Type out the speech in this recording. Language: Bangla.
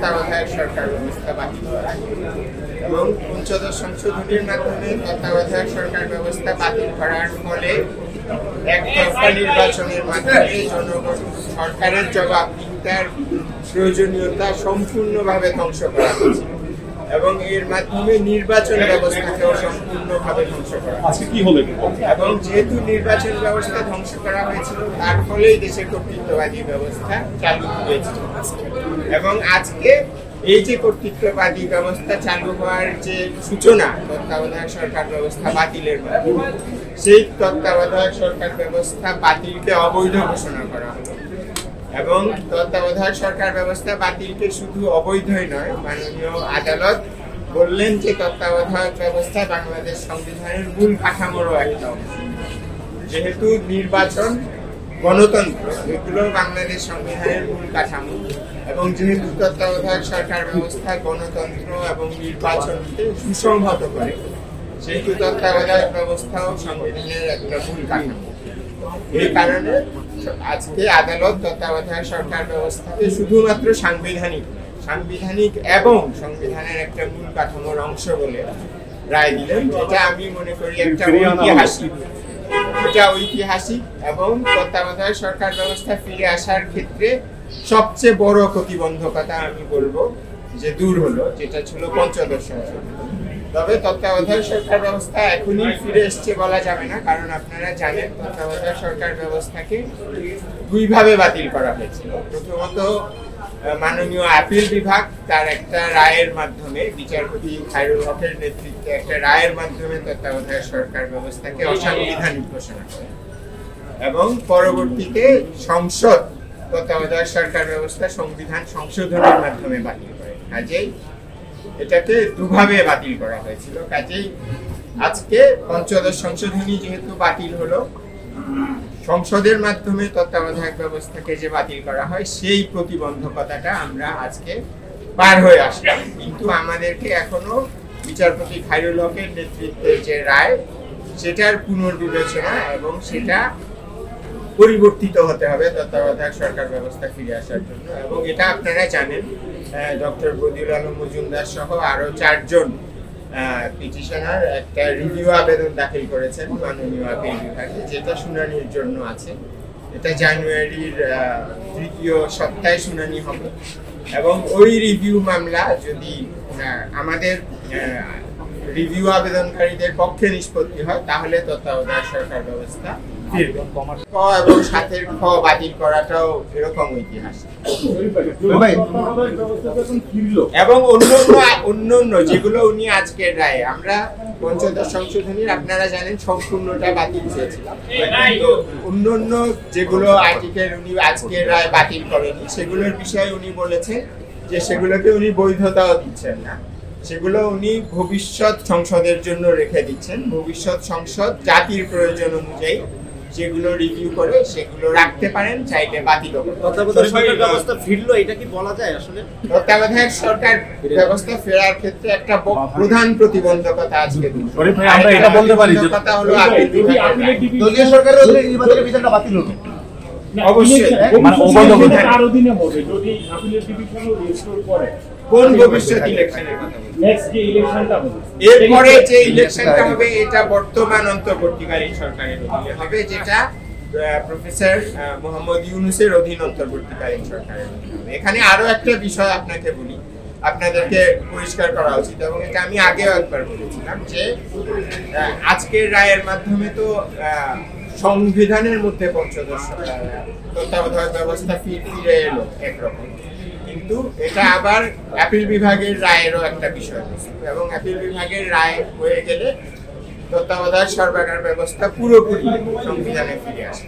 তত্ত্বাবধায়ক সরকার ব্যবস্থা বাতিল করা এবং পঞ্চদশ সংশোধনীর মাধ্যমে তত্ত্বাবধায়ক সরকার ব্যবস্থা বাতিল করার ফলে একতরফা নির্বাচনের মাধ্যমে জনগণ সরকারের জবাবদিহিতার প্রয়োজনীয়তা সম্পূর্ণভাবে ধ্বংস করা হয়েছে এবং এর মাধ্যমে নির্বাচন ব্যবস্থাকেও সম্পূর্ণভাবে ধ্বংস করা হয়েছে। এবং যেহেতু নির্বাচন ব্যবস্থা ধ্বংস করা হয়েছিল তার ফলেই দেশের কর্তৃত্ববাদী ব্যবস্থা চালু হয়েছিল এবং আজকে এই যে কর্তৃত্ববাদী ব্যবস্থা চালু হওয়ার যে সূচনা তত্ত্বাবধায়ক সরকার ব্যবস্থা বাতিলের মাধ্যমে, সেই তত্ত্বাবধায়ক সরকার ব্যবস্থা বাতিলকে অবৈধ ঘোষণা করা হলো এবং তত্ত্বাবধায়ক সরকার ব্যবস্থা বাতিলকে শুধু অবৈধই নয়, মাননীয় আদালত বললেন যে তত্ত্বাবধায়ক ব্যবস্থা বাংলাদেশ সংবিধানের মূল কাঠামোরও একটা অংশ। যেহেতু নির্বাচন, গণতন্ত্র এগুলো বাংলাদেশ সংবিধানের মূল কাঠামো এবং যেহেতু তত্ত্বাবধায়ক সরকার ব্যবস্থা গণতন্ত্র এবং নির্বাচনকে সুসংহত করে, সেহেতু তত্ত্বাবধায়ক ব্যবস্থাও সংবিধানের একটা মূল কাঠামো। এই কারণে আজকে আদালত তত্ত্বাবধায়ক সরকার ব্যবস্থাকে শুধুমাত্র সাংবিধানিক এবং সংবিধানের একটা মূল কাঠামোর অংশ বলে রায় দিলেন, যেটা আমি মনে করি একটা ঐতিহাসিক এবং তত্ত্বাবধায়ক সরকার ব্যবস্থা ফিরে আসার ক্ষেত্রে সবচেয়ে বড় প্রতিবন্ধকতা আমি বলবো যে দূর হলো, যেটা ছিল পঞ্চদশ সংশোধনী। তবে তত্ত্বাবধায়ক সরকার ব্যবস্থা এখনই ফিরে এসছে বলা যাবে না, কারণ আপনারা জানেন তত্ত্বাবধায়ক সরকার ব্যবস্থাকে দুইভাবে বাতিল করা হয়েছিল। প্রথমত মাননীয় আপিল বিভাগ তার একটা রায়ের মাধ্যমে, বিচারপতি খায়রুল হকের নেতৃত্বে একটা রায়ের মাধ্যমে তত্ত্বাবধায়ক সরকার ব্যবস্থাকে অসাংবিধানিক ঘোষণা করে এবং পরবর্তীতে সংসদ তত্ত্বাবধায়ক সরকার ব্যবস্থা সংবিধান সংশোধনের মাধ্যমে বাতিল করে। কাজেই এটাকে দুভাবে বাতিল করা হয়েছিল। কাজেই আজকে পঞ্চদশ সংশোধনী যেহেতু বাতিল হলো, সংসদের মাধ্যমে তত্ত্বাবধায়ক ব্যবস্থাকে যে বাতিল করা হয় সেই প্রতিবন্ধকতাটা আমরা আজকে পার হয়ে আসলাম। কিন্তু আমাদেরকে এখনো বিচারপতি খায়রুল হকের নেতৃত্বে যে রায়, সেটার পুনর্বিবেচনা এবং সেটা পরিবর্তিত হতে হবে তত্ত্বাবধায়ক সরকার ব্যবস্থা ফিরে আসার জন্য। এবং এটা আপনারা জানেন, ডক্টর বদিউল আলম মজুমদার সহ আরো 4 জন পিটিশনার একটা রিভিউ আবেদন দাখিল করেছেন মাননীয় আপিল বিভাগে, যেটা শুনানির জন্য আছে। এটা জানুয়ারির 3য় সপ্তাহে শুনানি হবে এবং ওই রিভিউ মামলা যদি আমাদের রিভিউ আবেদনকারীদের পক্ষে নিষ্পত্তি হয়, তাহলে তত্ত্বাবধায়ক সরকার ব্যবস্থা ফিরবে। ক এবং 7-এর খ বাতিল করাটাও এরকম ইতিহাস। এবং অন্যান্য যেগুলো উনি আজকের রায়ে, আমরা পঞ্চদশ সংশোধনীর আপনারা জানেন সম্পূর্ণটা বাতিল চেয়েছিলাম। অন্যান্য যেগুলো আর্টিকেল উনি আজকের রায় বাতিল করেনি, সেগুলোর বিষয়ে উনি বলেছেন যে সেগুলোকে উনি বৈধতাও দিচ্ছেন না, সেগুলো উনি ভবিষ্যৎ সংসদের জন্য রেখে দিচ্ছেন। ভবিষ্যৎ সংসদ জাতির প্রয়োজন অনুযায়ী যেগুলো রিভিউ করে সেগুলো রাখতে পারেন, চাইলে বাতিল করতে পারেন। তত্ত্বাবধায়ক সরকার ব্যবস্থা ফিরলো, এটা কি বলা যায় আসলে? তত্ত্বাবধায়ক সরকার ব্যবস্থা ফেরার ক্ষেত্রে একটা প্রধান প্রতিবন্ধকতা আজকে আমরা এটা বলতে পারি যে কথা হলো দলীয় সরকারের অধীনে নির্বাচনের বিধানটা বাতিল হলো। অবশ্যই মানে অবৈধ কার অধীনে হবে যদি আপিলের ডিভিশনও রেজিস্টার করে কোন ভবিষ্যৎ ইলেকশনের কথা বলছেন? নেক্সট যে ইলেকশনটা হবে, এরপরে যে ইলেকশনটা হবে এটা বর্তমান অন্তর্বর্তীকালীন সরকারের অধীনে হবে, যেটা প্রফেসর মোহাম্মদ ইউনূসের অধীন অন্তর্বর্তীকালীন সরকারের অধীনে হবে। এখানে আরো একটা বিষয় আপনাকে বলি, আপনাদেরকে পরিষ্কার করা উচিত, এবং এটা আমি আগেও একবার বলেছিলাম যে আজকের রায়ের মাধ্যমে তো সংবিধানের মধ্যে পঞ্চদশ তত্ত্বাবধায়ক ব্যবস্থা ফিরে এলো একরকম, কিন্তু এটা আবার আপিল বিভাগের রায়েরও একটা বিষয়, এবং আপিল বিভাগের রায় হয়ে গেলে তত্ত্বাবধায়ক সরকার ব্যবস্থা পুরোপুরি সংবিধানে ফিরে আসে।